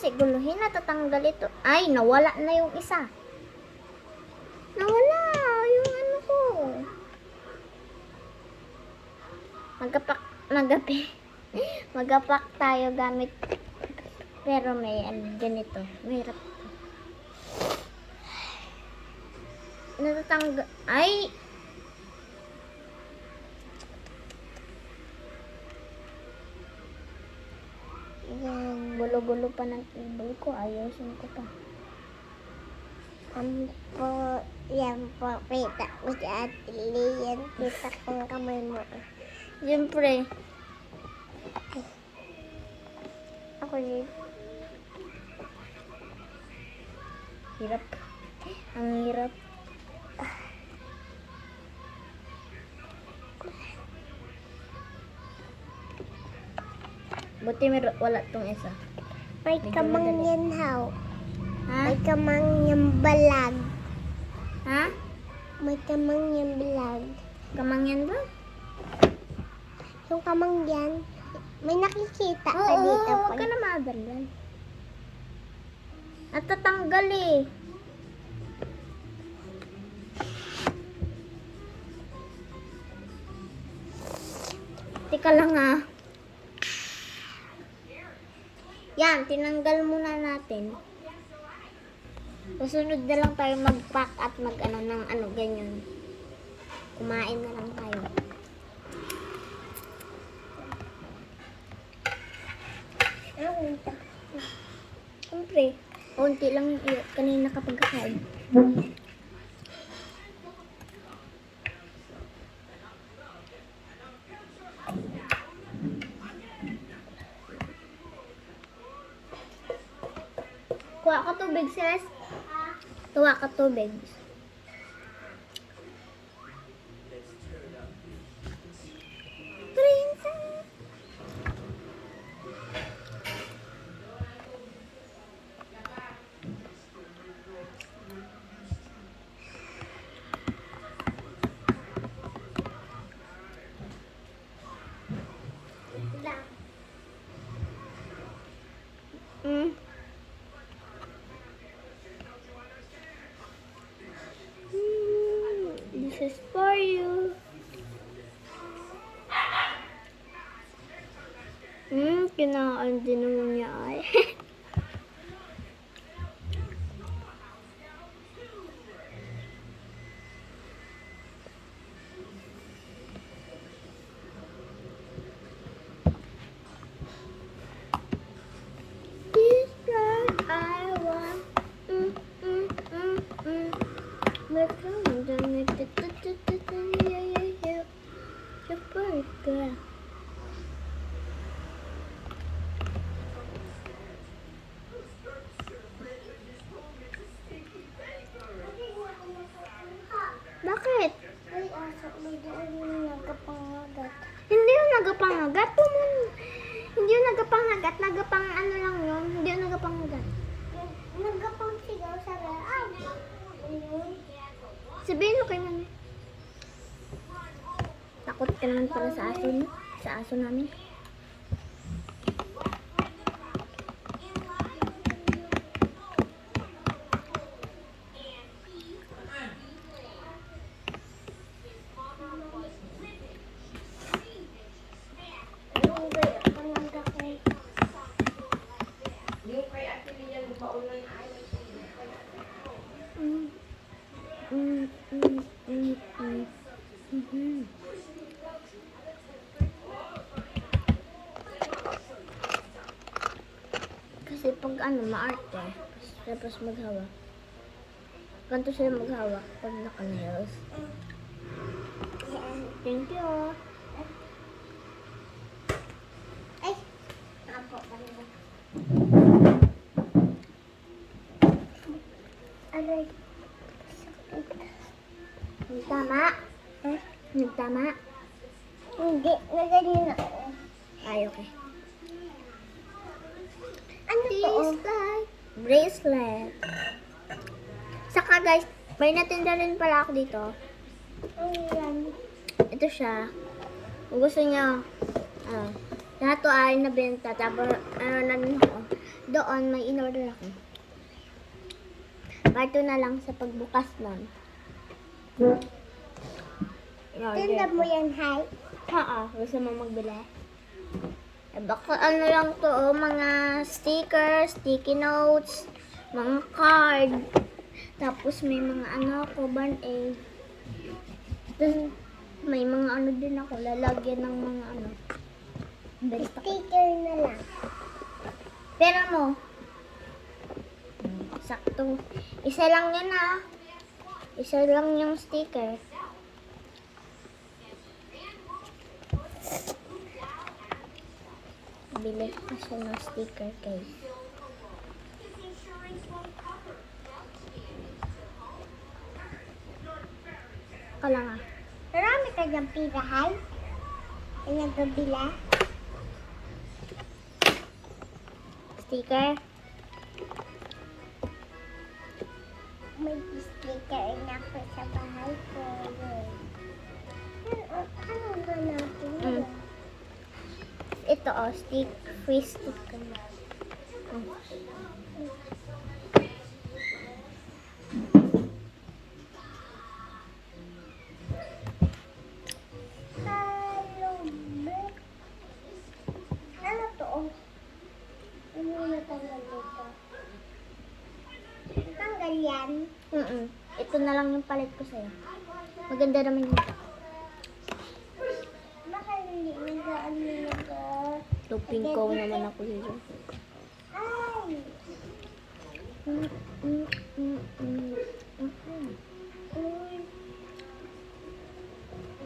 siguluhin, natatanggal ito. Ay, nawala na yung isa. Nawala yung ano ko. Magapak tayo gamit. Pero may ganito. Mahirap. Natatanggal. Ay! Yung gulo-gulo pa ng table ko. Ayusin ko pa. Yan po, kita ko si Ate Lian. Kita kong kamay mo. Siyempre. Ako din. Hirap. Ang hirap. Buti wala tong isa. May Medyo kamang madali. yan, haw. Ha? May kamang yan balag. Ha? May kamang yan balag. Kamangyan ba? Yung kamang yan, may nakikita ka Oo, dito. huwag ka na maadalan. Natatanggal eh. Teka lang ah. Yan, tinanggal muna natin. Susunod na lang tayo mag-pack at mag-ano ng ano, ganyan. Kumain na lang tayo. Siyempre, konti lang yung kanina kapag kakain. Kuha ka tubig, sis. Tuwa ka tubig. Princess. Mm. This is for you. Kinaan din naman niya ay. This drug I want. Let's go. Super girl. Bakit? Ay, aso, may doon yung nagkapangagat. Hindi yung nagapangagat. Hindi yung nagapangagat. Nagapang ano lang yun. Hindi yung nagapangagat. Nagkapang sigaw sa raan. Ayun. Sabihin mo kay mami. Takot ka naman pala sa aso niyo. Sa aso namin. Yung gaya pa ng gakay. Kasi pag ano, maarte, tapos maghawak. Ganito sila maghawak pag naka-nails. Yan. Thank you. Ay, apo pa rin. Aray. Nagtama? Nagtama? Hindi, naganyan ako. Ay, okay. Ano to? This like bracelet. Saka guys, may natinda rin pala ako dito. Ayan. Ito siya. Kung gusto niya, lahat to ay nabenta. Tapos, ano na rin ako. Doon, may in-order ako. Part 2 na lang sa pagbukas nun. Tinda mo yan, Hay? Gusto mo magbili? Eh, baka ano lang to, mga stickers, sticky notes, mga card. Tapos may mga ano ako, band-aid. Tapos may mga ano din ako, lalagyan ng mga ano. Basta ko. Sticker na lang. Pera mo. Sakto. Isa lang yan Isa lang yung sticker. Bili ko siya ng sticker case. Kala nga. Marami ka dyan pira, Hay? Ay nagkabila? Sticker. May sticker na ako sa bahay ko. Ano ba natin yun? Ito free sticker. Hello, Beck. Ano to? Ano na tanggal dito? Tanggal yan? Ito na lang yung palit ko sa'yo. Maganda naman yun. Baka hindi nagaan mo nag Luping ko naman ako dito. Ay! Uy!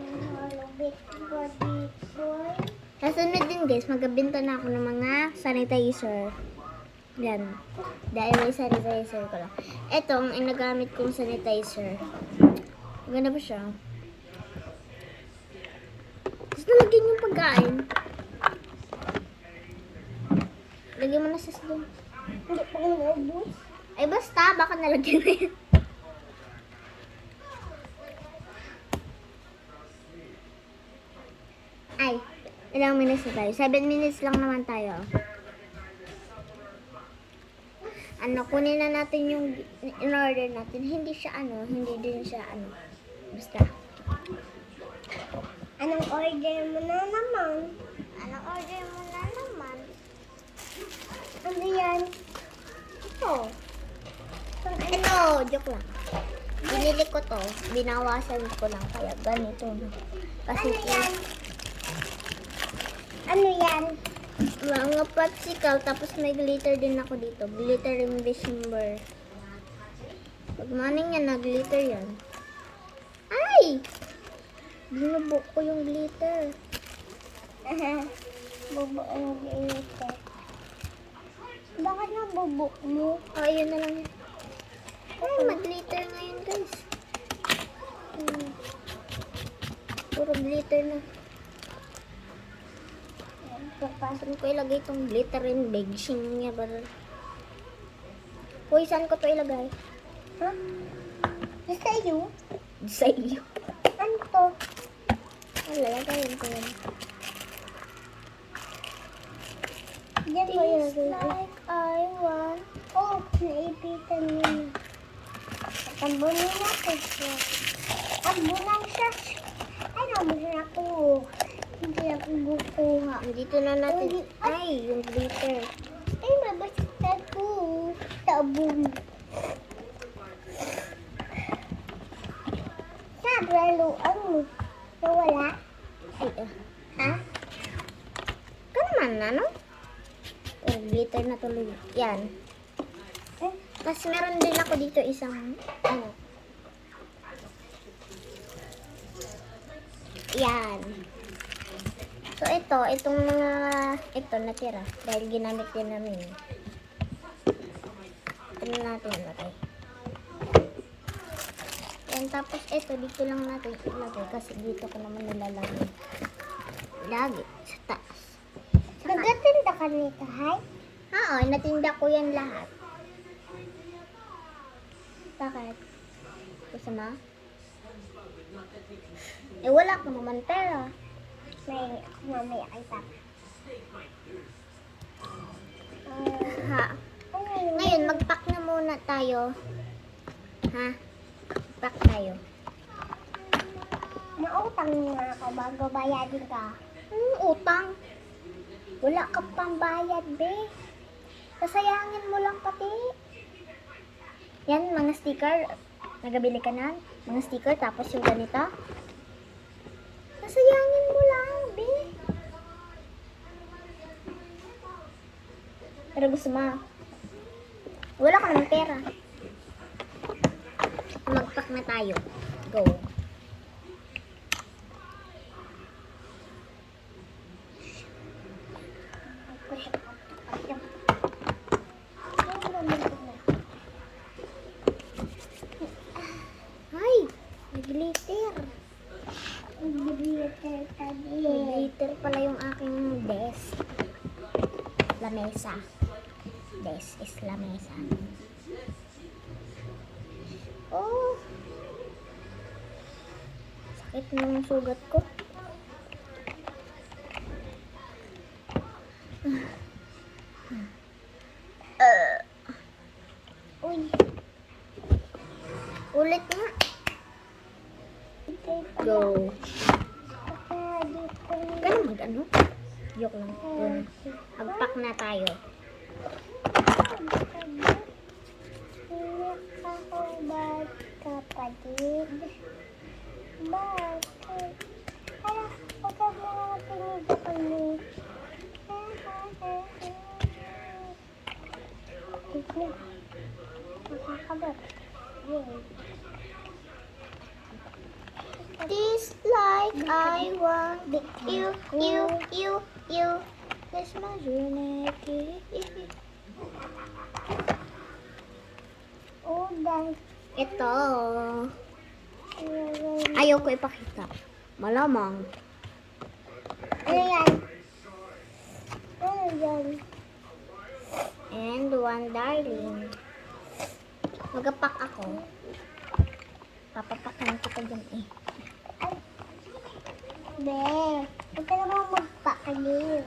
Hello, Beck. Body boy. Kasunod din guys, magabinta na ako ng mga sanitizer. Yan. Dahil may sanitizer ko lang. Ito ang inagamit kong sanitizer. Maganda ba siya? Tapos nalagyan yung pagkain. Lagyan mo na sa doon. Hindi pa naubos. Ay basta, baka nalagyan na yan. Ay, ilang minutes na tayo? 7 minutes lang naman tayo. Kunin na natin yung in-order natin. Hindi din siya basta. Anong order mo na naman? Anong order mo na naman? Ano yan? Ito. Ito, joke lang. Binili ko to. Binawasan ko lang. Kaya ganito na. Kasi Ano yan? Ano yan? mga popsicle. Tapos may glitter din ako dito. Glitter in December. Pag morning yan, nag-glitter yan. Ay! Binubo ko yung glitter. Bubo ang glitter. Bakit nabubo mo? Ayun na lang yan. Ay, mag-glitter ngayon guys. Puro glitter na. Saan ko ilagay itong glitter in Beijing niya ba? Uy, saan ko to ilagay? Ha? Sa iyo? Sa iyo. Ano to? Lalagayin ko yan. Diyan mo It's ilagay. like I want. Oh, naipitan mo yun. Tambunin natin siya. Tambunan siya. Ay, nabunan ako. Hindi ako bukuha. Dito na natin. Ay, yung glitter. Ay, mabasta ko. Tabon. Saan laluan mo? Nawala? Ay, Ha? ka naman, ano? Oh, glitter na tuloy. Yan. Eh, Tapos meron din ako dito isang, yan. So, itong mga, ito natira. Dahil ginamit din namin. Ito na natin ilagay. Yan, tapos ito, dito lang natin ilagay. Kasi dito ko naman nilalagay. Lagi, sa taas. nagatinda ka nito, Hay? Oo, natinda ko yan lahat. Bakit? Gusto mo? Eh, wala ka naman pera. May ako mamaya kay Papa. Ha? Ngayon, mag-pack na muna tayo. Ha? Pack tayo. Mautang nga ako bago bayadin ka. Utang. Wala ka pang bayad, be. Sasayangin mo lang pati. Yan, mga sticker. Nagabili ka na? Mga sticker, tapos yung ganito. Sasayangin mo lang, be. Pero gusto mo. Wala ka naman pera. Mag-pack na tayo. Go. Ay, nag-glitter. Nag-glitter pala yung aking desk. Lamesa. Desk is lamesa. Oh. Sakit ng sugat ko. Uy. Ulit nga. Go. Kaya mag-ano? Joke lang. Yun. Mag-pack na tayo. Kapatid. Bakit? Hala, huwag ka mga pinigyan kami. Makakabat. This like I want you. That's my journey. Udan. Ito. Ayaw ko ipakita. Malamang. Ano yan? Ano yan? And one darling. Magapak ako. Papapakan kita dyan eh. Be, huwag ka naman magpakilig.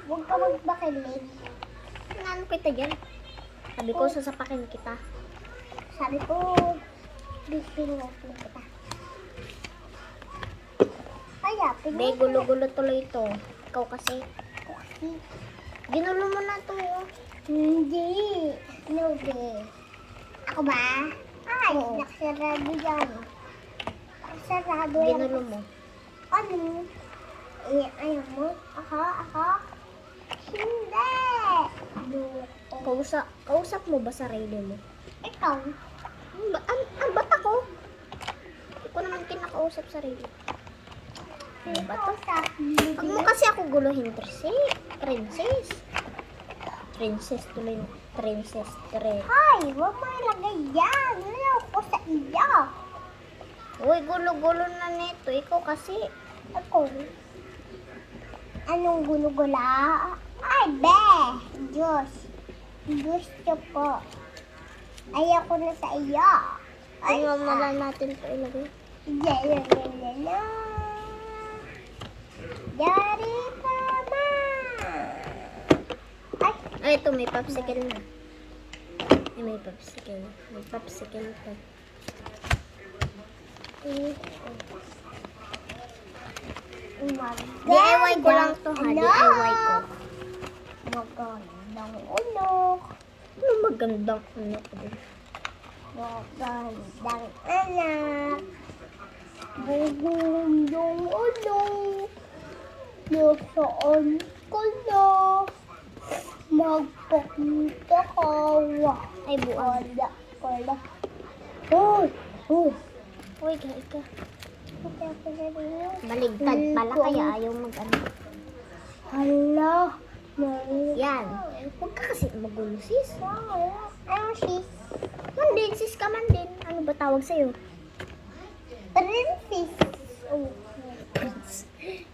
Huwag ka magpakilig. Ano kita dyan? Sabi ko, sasapakin kita. Sabi ko, bipingan kita. Kaya, Be, gulo-gulo tuloy ito. Ikaw kasi. Ginulo mo na to. Hindi. No, be. Ako ba? Ay, Oo. nakasarado yan. Nakasarado yan. Ginulo mo. Ano? Ayaw mo? Ako? Hindi. Kausap mo ba sarili mo? Ikaw? Ba't ako? Hindi ko naman kinakausap sarili. Ikaw sa Huwag mo kasi ako guluhin, Princess. Princess tuloy. Princess. Ay, huwag mo ilagay yan. Ayaw ko sa iyo. Uy, gulo-gulo na nito. Ikaw kasi. Ako? Anong gulugula? Ay, be! Diyos. Gusto ko. Ayaw ko na sa iyo. Ay, Ano na lang natin ito ilagay? Dari tama. Ay, Ay, ito may popsicle na. Ay, may popsicle. May popsicle pa. DIY ko lang to ha. DIY ko. Magandang ulok. Ano magandang ano ko din? Magandang anak. Magandang ulok. Nasaan ko na? Magpakita ka. Ay, buang. Wala. Hoy! Hoy! Uy, guys ka. Hindi ako narinig. Baligtad pala kaya ayaw mag-ano. Hala. Yan. Huwag ka kasi magulo, sis. Ano sis? Mandin, sis ka man din. Ano ba tawag sa'yo? Princess. Oh. Prince.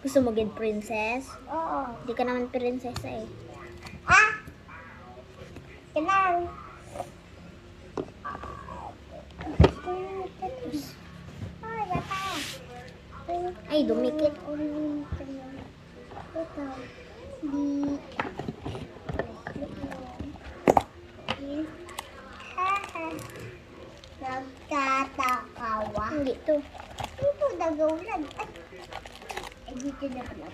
Gusto mo gin princess? Oo. Hindi ka naman prinsesa eh. Ah! Kailangan. Ay, bata. Ay, dumikit. Ito. Di. lang dito. Ito, dagawlan. Ay, dito na pala.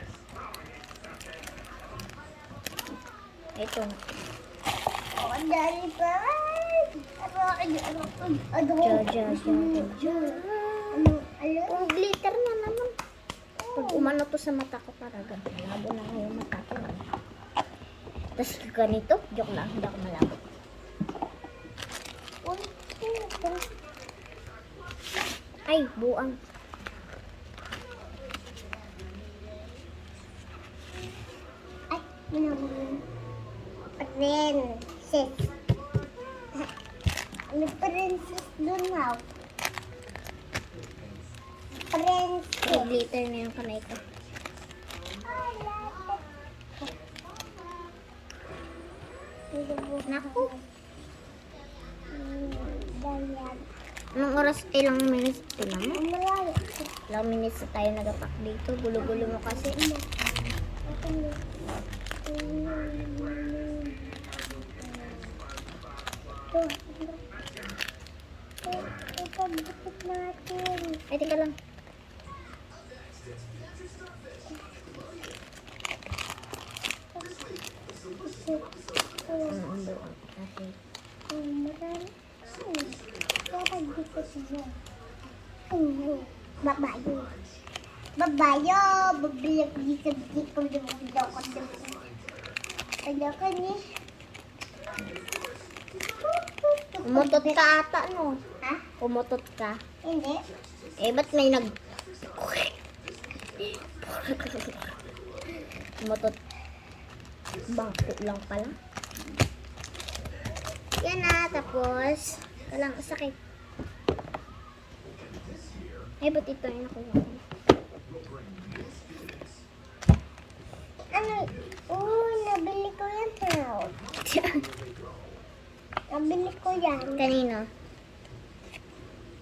Ito. Oh, ang dali pa. Ang glitter na naman. Pag umano to sa mata ko, para malabo na nga yung mata ko. Tapos ganito, joke lang, hindi ako malabo. Ay, buang. Ay, minamang. Princess. May princess dun ha. Princess. Glitter na yung kamay ko. Naku. Dayan. Anong oras? Ilang minutes? Tingnan mo. Ang malayo. Ilang minutes na tayo nagapak dito. Gulo-gulo mo kasi. Ito, bukit natin. Ay, tika lang. Ang buang. Kasi. Babayo. Babayo. Babilag di sa dito. Kaya ka ni. Umutot ka ata, no? Ha? Umutot ka. Hindi. Eh, ba't may nag... Umutot. Bangko lang pala. Yan na, tapos... Kalang sakit. Ay, ba't ito yung nakuha ko? Ano? Oh, nabili ko yan, Proud. Nabili ko yan. Kanino?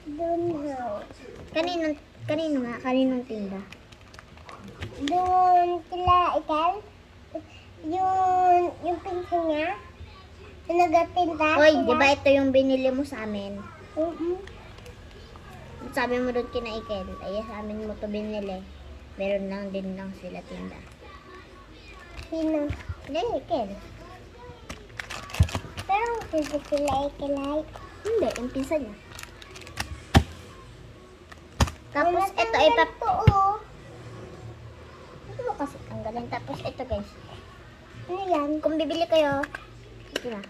Doon, Proud. Kanino nga? Kaninong tinda? Doon sila, ikaw? Yung pinsan niya? Yung nagatinda? Hoy, di ba ito yung binili mo sa amin? Sabi mo doon kina Ikel, ay sa amin mo to binili. Meron lang din lang sila tinda. Sino? Hindi, Ikel. Pero hindi sila ikilay. Hindi, yung pinsan niya. Tapos ito ay pap... Oo. Ito mo kasi tanggalin. Tapos ito guys. Ano yan? Kung bibili kayo, ito na.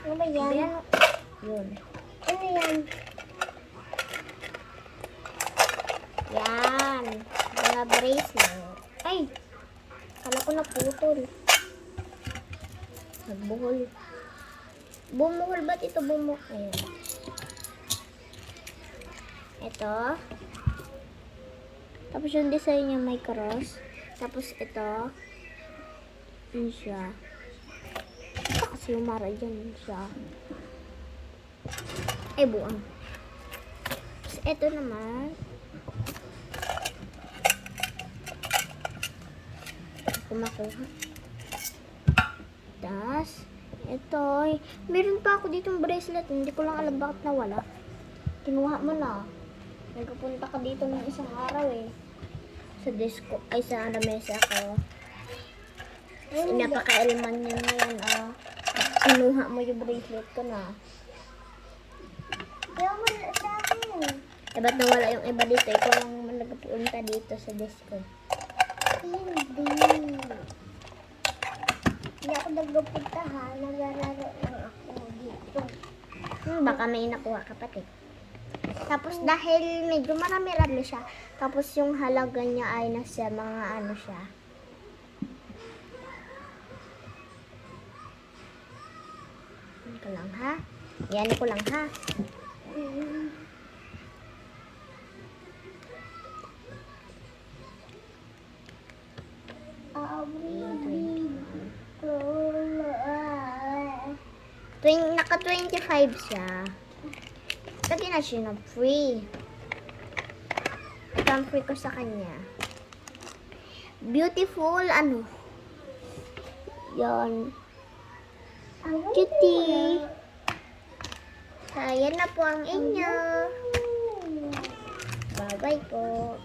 Ano ba yan? Ayan. Yun. Ano yan? Yan. Mga bracelet. Ay! Kala ko naputol. Nagbuhol. Bumuhol ba't ito bumuhol? Ayan. Ito. Tapos yung design niya may cross. Tapos ito. Yun siya. Ito kasi yung mara dyan siya. Ay, buang. Tapos ito naman. Kumakuha. Tapos, ito. Meron pa ako ditong bracelet. Hindi ko lang alam bakit nawala. Kinuha mo na. Nagpupunta ka dito ng isang araw eh. Sa disco, ay sa lamesa ko. Napaka-elman niya na yan, ah. Kinuha mo yung bracelet ko na. Yung wala sa akin. Eh, ba't nawala yung iba dito? Ikaw lang naman nagpunta dito sa disco. Hindi. Hindi ako nagpupunta ha. Nagararo lang ako dito. Baka may nakuha ka pati. Tapos dahil medyo marami-rami siya, tapos yung halaga niya ay nasa mga ano siya. Yan ko lang ha. Yan ko lang ha. Naka 25 siya. Lagi na siya na free. Ito ang free ko sa kanya. Beautiful, ano? Yan. Cutie. So, yan na po ang inyo. Bye-bye po.